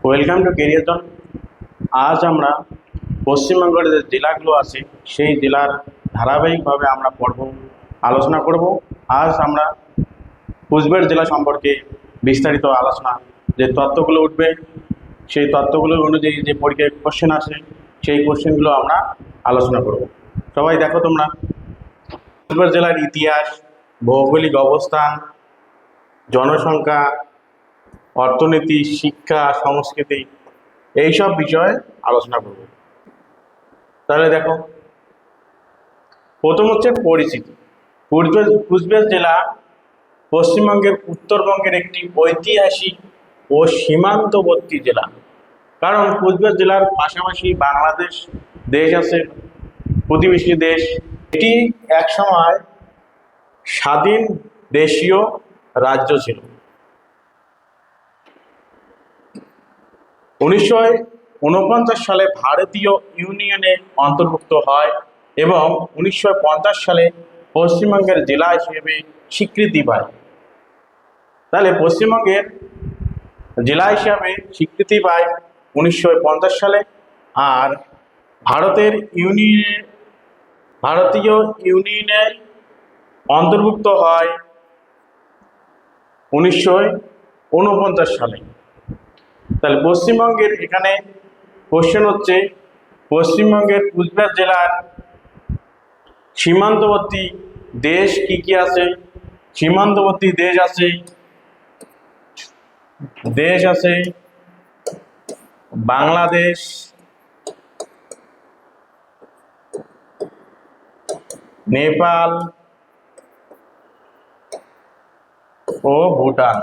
Welcome to career zone. আজ আমরা পশ্চিমবঙ্গের যে জেলাগুলো আছে সেই জেলার ধারাবাহিকভাবে আমরা আলোচনা করব। আজ আমরা কুচবিহার জেলা সম্পর্কে বিস্তারিত আলোচনা, যে তথ্যগুলো উঠবে সেই তথ্যগুলো অনুযায়ী যে পরীক্ষায় কোশ্চেন আসে সেই কোশ্চেনগুলো আমরা আলোচনা করব। সবাই দেখো তোমরা, কুচবিহার জেলার ইতিহাস, ভৌগোলিক অবস্থান, জনসংখ্যা, অর্থনীতি, শিক্ষা, সংস্কৃতি, এইসব বিষয়ে আলোচনা করব। তাহলে দেখো, প্রথম হচ্ছে পরিচিতি। কুচবিহার জেলা পশ্চিমবঙ্গের উত্তরবঙ্গের একটি ঐতিহাসিক ও সীমান্তবর্তী জেলা। কারণ কুচবিহার জেলার পাশাপাশি বাংলাদেশ দেশ আছে, প্রতিবেশী দেশ। এটি একসময় স্বাধীন দেশীয় রাজ্য ছিল। 1949 সালে ভারতীয় ইউনিয়নে অন্তর্ভুক্ত হয় এবং 1950 সালে পশ্চিমবঙ্গের জেলা হিসেবে স্বীকৃতি পায়। তাহলে পশ্চিমবঙ্গের জেলা হিসাবে স্বীকৃতি পায় 1950 সালে, আর ভারতীয় ইউনিয়নে অন্তর্ভুক্ত হয় 1949 সালে। তাহলে পশ্চিমবঙ্গের এখানে কোশ্চেন হচ্ছে, পশ্চিমবঙ্গের কুচবিহার জেলার সীমান্তবর্তী দেশ কি কি আছে? সীমান্তবর্তী দেশ আছে বাংলাদেশ, নেপাল ও ভুটান।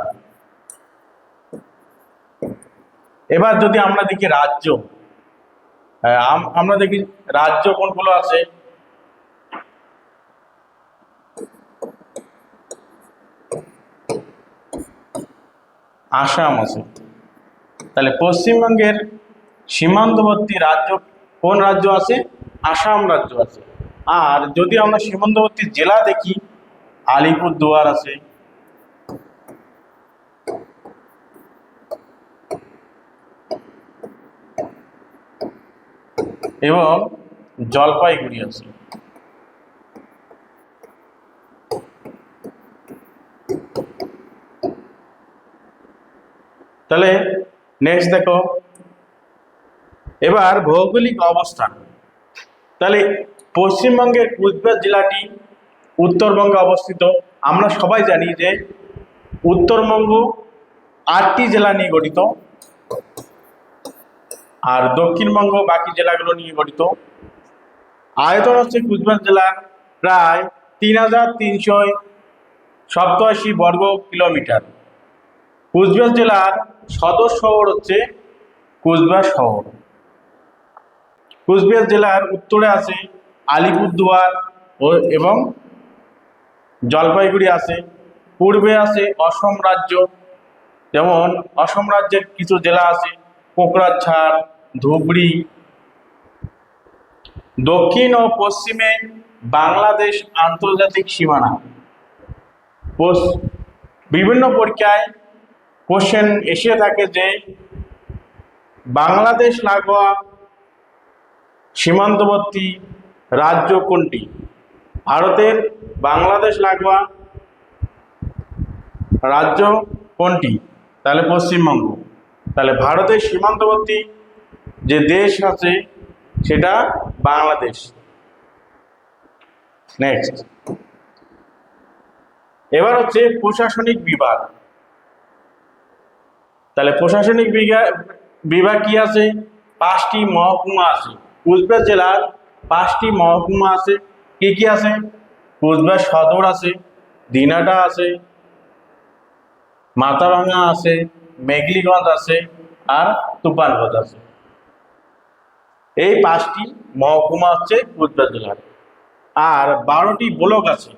এবার যদি আমরা দেখি রাজ্য, আমরা দেখি রাজ্য কোনগুলো আছে। আসাম আছে। তাহলে পশ্চিমবঙ্গের সীমান্তবর্তী রাজ্য কোন রাজ্য আছে? আসাম রাজ্য আছে। আর যদি আমরা সীমান্তবর্তী জেলা দেখি, আলিপুরদুয়ার আছে, এবং জলপাইগুড়ি আছে। তাহলে নেক্সট দেখো, এবার ভৌগোলিক অবস্থান। তাহলে পশ্চিমবঙ্গের কুচবিহার জেলাটি উত্তরবঙ্গে অবস্থিত। আমরা সবাই জানি যে উত্তরবঙ্গ 8টি জেলা নিয়ে গঠিত, আর দক্ষিণবঙ্গ বাকি জেলাগুলো নিয়ে গঠিত। আয়তন হচ্ছে কুচবিহার জেলার প্রায় 3387 বর্গ কিলোমিটার। কুচবিহার জেলার সদর শহর হচ্ছে কুচবিহার শহর। কুচবিহার জেলার উত্তরে আছে আলিপুরদুয়ার এবং জলপাইগুড়ি আছে। পূর্বে আছে অসম রাজ্য, যেমন অসম রাজ্যের কিছু জেলা আছে কোকরাঝাড়, ধুবড়ি। দক্ষিণ ও পশ্চিমে বাংলাদেশ আন্তর্জাতিক সীমানা। বিভিন্ন পরীক্ষায় কোশ্চেন এসে থাকে যে বাংলাদেশ লাগোয়া সীমান্তবর্তী রাজ্য কোনটি? ভারতের বাংলাদেশ লাগোয়া রাজ্য কোনটি? তাহলে পশ্চিমবঙ্গ। তাহলে ভারতের সীমান্তবর্তী যে দেশ আছে সেটা বাংলাদেশ। নেক্সট, এবার হচ্ছে প্রশাসনিক বিভাগ। তাহলে প্রশাসনিক বিভাগ কি আছে? 5টি মহকুমা আছে। কুচবিহার জেলার 5টি মহকুমা আছে। কি কি আছে? কুচবিহার সদর আছে, দিনাটা আছে, মাথাভাঙা আছে, মেঘলিগঞ্জ আছে, আর তুফানগঞ্জ আছে। এই 5টি মহকুমা হচ্ছে কুচবিহার জেলার। আর 12টি ব্লক আছে।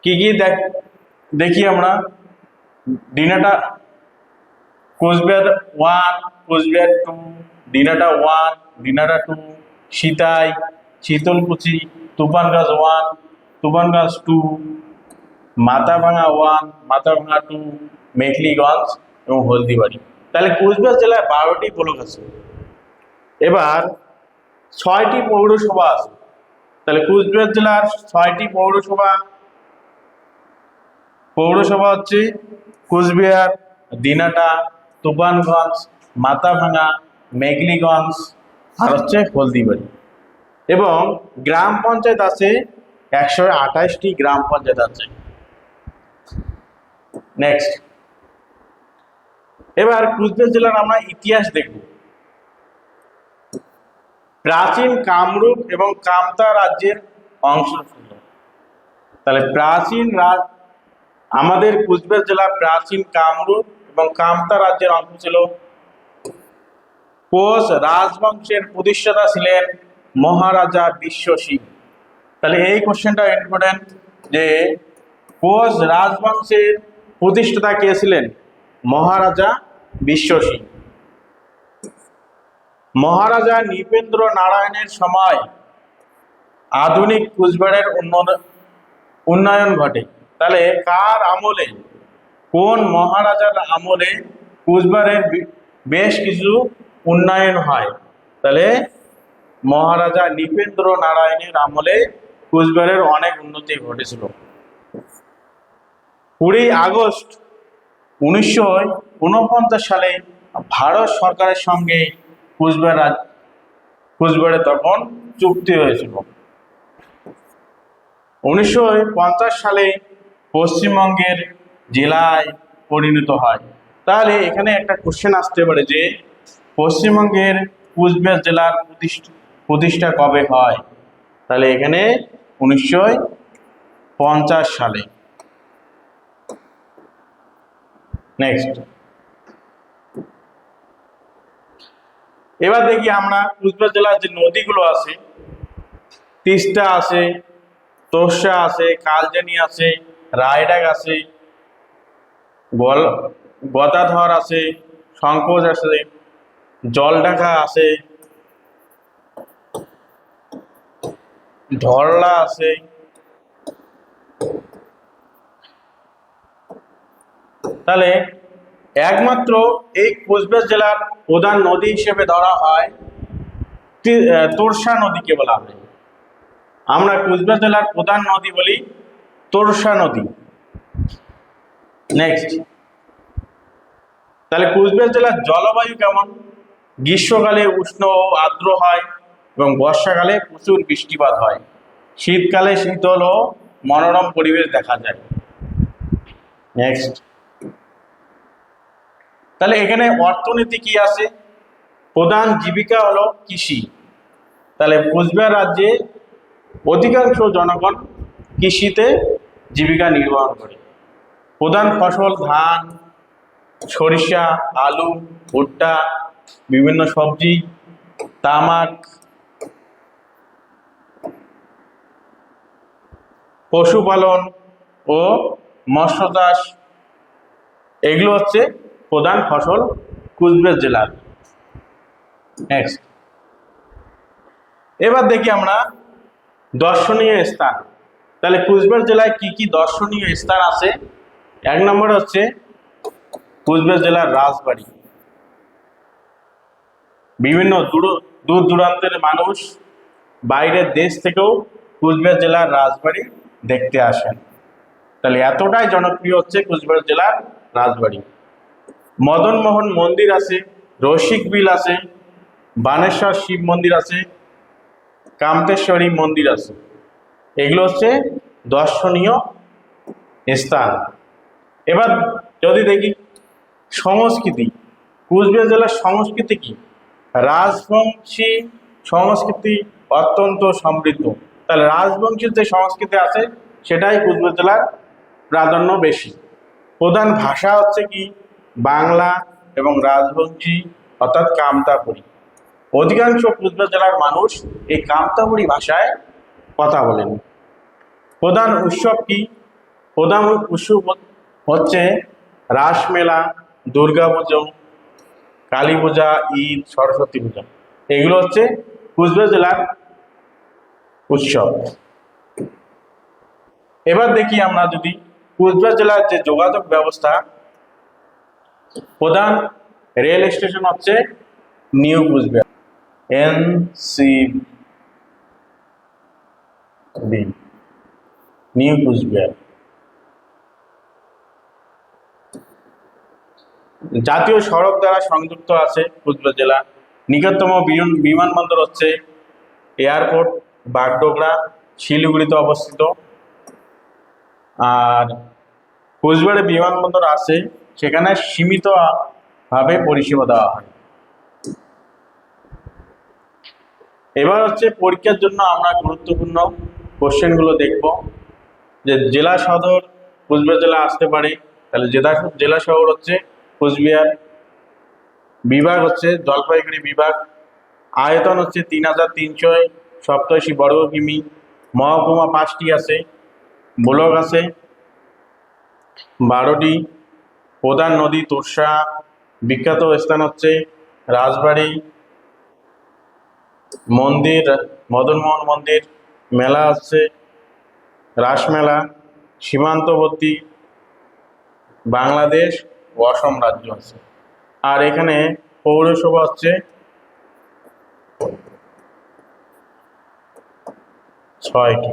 কি কি দেখি আমরা। দিনাটা কোচবিহার 1, কোচবিহার 2, দিনাটা 1, দিনাটা 2, সিতাই, শীতলকুচি, তুফানগঞ্জ 1, তুফানগঞ্জ 2, মাথাভাঙা 1, মাথাভাঙা 2, মেঘলিগঞ্জ এবং হলদিবাড়ি। তাহলে কুচবিহার জেলায় 12টি ব্লক আছে। এবার 6টি পৌরসভা আছে। তাহলে কুচবিহার জেলার 6টি পৌরসভা হচ্ছে কুচবিহার, দিনাটা, তুফানগঞ্জ, মাথাভাঙা, মেঘলিগঞ্জ আর হচ্ছে হলদিবাড়ি। এবং গ্রাম পঞ্চায়েত আছে 128টি গ্রাম পঞ্চায়েত আছে। নেক্সট, এবার কুচবিহার জেলার আমরা ইতিহাস দেখব। প্রাচীন কামরূপ এবং কামতা রাজ্যের অংশ ছিল। তাহলে আমাদের কুচবিহার জেলা প্রাচীন কামরূপ এবং কামতা রাজ্যের অংশ ছিল। কোচ রাজবংশের প্রতিষ্ঠাতা ছিলেন মহারাজা বিশ্ব সিং। তাহলে এই কোশ্চেনটা ইম্পর্টেন্ট যে কোচ রাজবংশের প্রতিষ্ঠাতা কে ছিলেন? মহারাজা বিশ্ব সিং। মহারাজা নৃপেন্দ্র নারায়ণের সময় আধুনিক কুচবিহারের উন্নয়ন ঘটে। তাহলে কার আমলে, কোন মহারাজার আমলে কুচবিহারের বেশ কিছু উন্নয়ন হয়? তাহলে মহারাজা নৃপেন্দ্র নারায়ণের আমলে কুচবিহারের অনেক উন্নতি ঘটেছিল। 20 আগস্ট 1949 সালে ভারত সরকারের সঙ্গে কুচবিহারে তখন চুক্তি হয়েছিল। 1950 সালে পশ্চিমবঙ্গের জেলায় পরিণত হয়। তাহলে এখানে একটা কোশ্চেন আসতে পারে যে পশ্চিমবঙ্গের কুচবিহার জেলার প্রতিষ্ঠা কবে হয়? তাহলে এখানে 1950 সালে। নেক্সট, এবার দেখি আমরা কুচবিহার জেলার যে নদীগুলো আছে, তিস্তা আছে, তোর্ষা আছে, কালজানি আছে, রায়ডাক আছে, গদাধর আছে, সংকোচ আছে, জলঢাকা আছে, ধরলা আছে। তাহলে একমাত্র এই কুচবিহার জেলার প্রধান নদী হিসেবে ধরা হয় তোর্ষা নদীকে বলা হয়। আমরা কুচবিহার জেলার প্রধান নদী বলি তোর্ষা নদী। নেক্সট, তাহলে কুচবিহার জেলার জলবায়ু কেমন? গ্রীষ্মকালে উষ্ণ ও আর্দ্র হয় এবং বর্ষাকালে প্রচুর বৃষ্টিপাত হয়। শীতকালে শীতল ও মনোরম পরিবেশ দেখা যায়। নেক্সট, তাহলে এখানে অর্থনীতি কি আছে? প্রধান জীবিকা হলো কৃষি। তাহলে কুচবিহার রাজ্যে অধিকাংশ জনগণ কৃষিতে জীবিকা নির্বাহ করে। প্রধান ফসল ধান, সরিষা, আলু, ভুট্টা, বিভিন্ন সবজি, তামাক, পশুপালন ও মৎস্য চাষ, এগুলো হচ্ছে প্রধান ফসল কুচবিহার জেলার। নেক্সট, এবার দেখি আমরা দর্শনীয় স্থান। তাহলে কুচবিহার জেলায় কি কি দর্শনীয় স্থান আছে? 1 নম্বরে হচ্ছে কুচবিহার জেলার রাজবাড়ি। বিভিন্ন দূর দূরান্তের মানুষ বাইরের দেশ থেকেও কুচবিহার জেলার রাজবাড়ি দেখতে আসেন। তাহলে এতটাই জনপ্রিয় হচ্ছে কুচবিহার জেলার রাজবাড়ি। মদনমোহন মন্দির আছে, রসিক বিল আছে, বানেশ্বর শিব মন্দির আছে, কামতেশ্বরী মন্দির আছে। এগুলো হচ্ছে দর্শনীয় স্থান। এবার যদি দেখি সংস্কৃতি, কুচবিহার জেলার সংস্কৃতি কি? রাজবংশী সংস্কৃতি অত্যন্ত সমৃদ্ধ। তাহলে রাজবংশীর যে সংস্কৃতি আছে সেটাই কুচবিহার জেলার প্রাধান্য বেশি। প্রধান ভাষা হচ্ছে কি? বাংলা এবং রাজবংশী অর্থাৎ কামতাপুরী। অধিকাংশ কুচবিহার জেলার মানুষ এই কামতাপুরী ভাষায় কথা বলেন। প্রধান উৎসব কি? প্রধান উৎসব হচ্ছে রাসমেলা, দুর্গাপুজো, কালী পূজা, ঈদ, সরস্বতী পূজা। এগুলো হচ্ছে কুচবিহার জেলার উৎসব। এবার দেখি আমরা যদি কুচবিহার জেলার যে যোগাযোগ ব্যবস্থা, প্রধান রেল স্টেশন হচ্ছে New Cooch Behar, NCB, New Cooch Behar. জাতীয় সড়ক দ্বারা সংযুক্ত আছে কুচবিহার জেলা। নিকটতম বিমানবন্দর হচ্ছে এয়ারপোর্ট বাগডোগরা, শিলিগুড়িতে অবস্থিত। আর কোচবিহারে বিমানবন্দর আছে, সেখানে সীমিত ভাবে পরিষেবা দেওয়া হয়। এবার হচ্ছে পরীক্ষার জন্য আমরা গুরুত্বপূর্ণ কোশ্চেনগুলো দেখব। যে জেলা সদর কোচবিহার জেলা আসতে পারে, তাহলে জেলা শহর হচ্ছে কোচবিহার, বিভাগ হচ্ছে জলপাইগুড়ি বিভাগ, আয়তন হচ্ছে 3387 বর্গ কিমি, মহকুমা 5টি আছে, ব্লক আছে 12টি, প্রধান নদী তোরসা, বিখ্যাত স্থান হচ্ছে রাজবাড়ি, মন্দির মদনমোহন মন্দির, মেলা হচ্ছে রাসমেলা, সীমান্তবর্তী বাংলাদেশ ও অসম রাজ্য আছে। আর এখানে পৌরসভা হচ্ছে 6টি,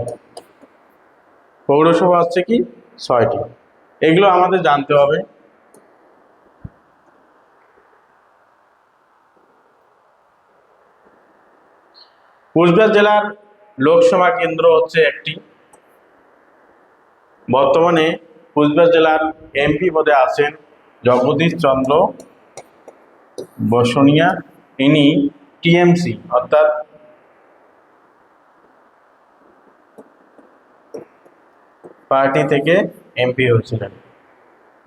পৌরসভা হচ্ছে কি 6টি। এগুলো আমাদের জানতে হবে। কোচবিহার জেলার লোকসভা কেন্দ্র হচ্ছে একটি। বর্তমানে কোচবিহার জেলার MP পদে আছেন জগদীশ চন্দ্র বসুনিয়া। ইনি TMC অর্থাৎ পার্টি থেকে MP হয়েছিলেন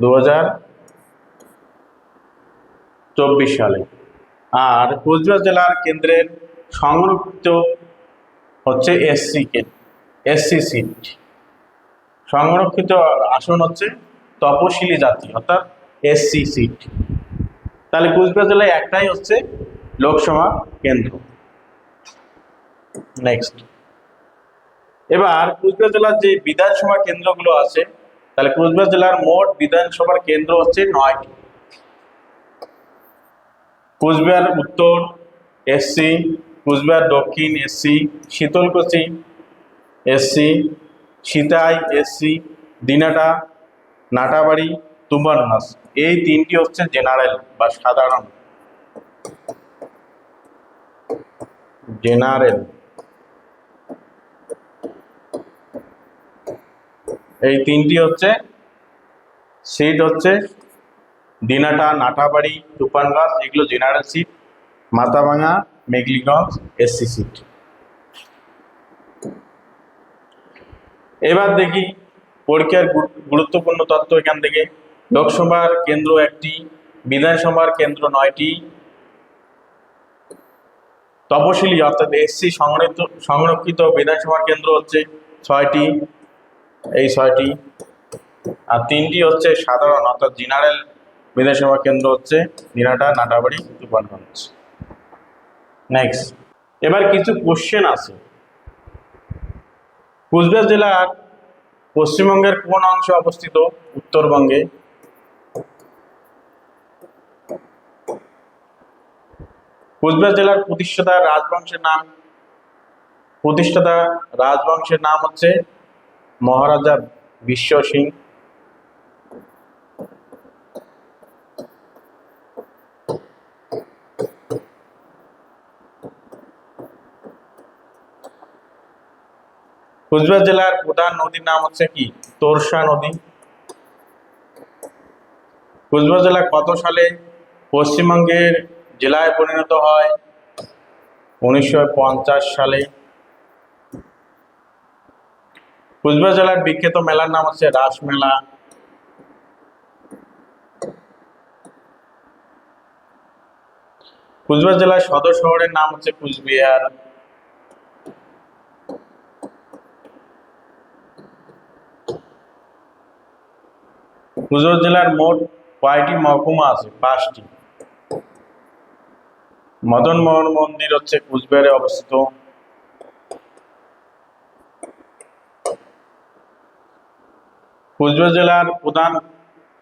2024 সালে। আর কোচবিহার জেলার কেন্দ্রের সংরক্ষিত হচ্ছে SC সিট, সংরক্ষিত আসন হচ্ছে তপশিলি জাতি অর্থাৎ SC সিট। তাহলে কোচবিহার জেলায় একটাই হচ্ছে লোকসভা কেন্দ্র। নেক্সট, এবার কোচবিহার জেলার যে বিধানসভা কেন্দ্রগুলো আছে, তাহলে কোচবিহার জেলার মোট বিধানসভার কেন্দ্র হচ্ছে 9টি। কোচবিহার উত্তর SC, কোচবিহার দক্ষিণ SC, Sitalkuchi SC, Sitai SC, Dinhata, Natabari, তুম্বানঘাস, এই 3টি হচ্ছে জেনারেল বা সাধারণ। এই 3টি হচ্ছে সিট হচ্ছে দিনাটা, নাটাবাড়ি, তুফানগঞ্জ, এগুলো general seat. Mathabhanga, Mekhliganj SC seat. এবার দেখি পরীক্ষার গুরুত্বপূর্ণ তথ্য এখান থেকে। লোকসভার কেন্দ্র 1টি, বিধানসভার কেন্দ্র 9টি, তপশিলি অর্থাৎ SC সংরক্ষিত বিধানসভার কেন্দ্র হচ্ছে 6টি, এই 6টি। আর 3টি হচ্ছে সাধারণ অর্থাৎ জেনারেল বিধানসভা কেন্দ্র হচ্ছে দিনাটা, নাটাবাড়ি, তুফানগঞ্জ। নেক্সট, এবার কিছু কোশ্চেন আছে। কোচবিহার জেলার পশ্চিমবঙ্গের কোন অংশে অবস্থিত? উত্তরবঙ্গে। কোচবিহার জেলার প্রতিষ্ঠাতা রাজবংশের নাম হচ্ছে মহারাজা বিশ্ব সিং। কোচবিহার জেলার প্রধান নদীর নাম হচ্ছে কি? তোরসা নদী। কোচবিহার জেলা কত সালে পশ্চিমবঙ্গের জেলায় পরিণত হয়? 1950 সালে। কোচবিহার জেলার বিখ্যাত মেলার নাম হচ্ছে রাসমেলা। কোচবিহার জেলার সদর শহরের নাম হচ্ছে কুচবিহার। কোচবিহার জেলার মোট কয়টি মহকুমা আছে? 5টি। মদনমোহন মন্দির হচ্ছে কুচবিহারে অবস্থিত। কোচবিহার জেলার প্রধান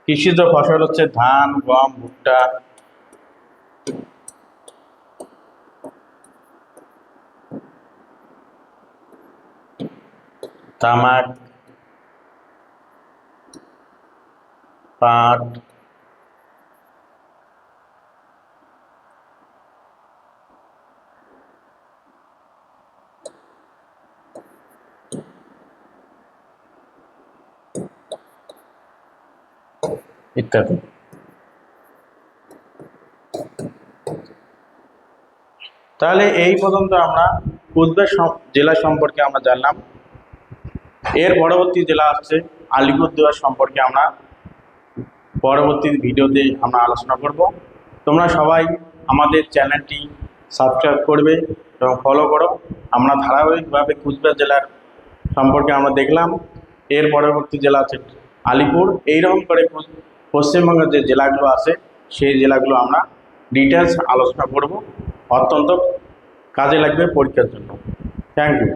কৃষিজ ফসল হচ্ছে ধান, গম, ভুট্টা। তামাক, পাট, ইত্যাদি। তাহলে এই পর্যন্ত আমরা কুচবিহার জেলা সম্পর্কে আমরা জানলাম। এর পরবর্তী জেলা আসছে আলিপুরদুয়ার সম্পর্কে আমরা পরবর্তী ভিডিওতে আমরা আলোচনা করব। তোমরা সবাই আমাদের চ্যানেলটি সাবস্ক্রাইব করবে এবং ফলো করো। আমরা ধারাবাহিকভাবে কুচবিহার জেলার সম্পর্কে আমরা দেখলাম। এর পরবর্তী জেলা আছে আলিপুর। এইরকম করে পশ্চিমবঙ্গের যে জেলাগুলো আছে সেই জেলাগুলো আমরা ডিটেলস আলোচনা করব, অত্যন্ত কাজে লাগবে পরীক্ষার জন্য। Thank you.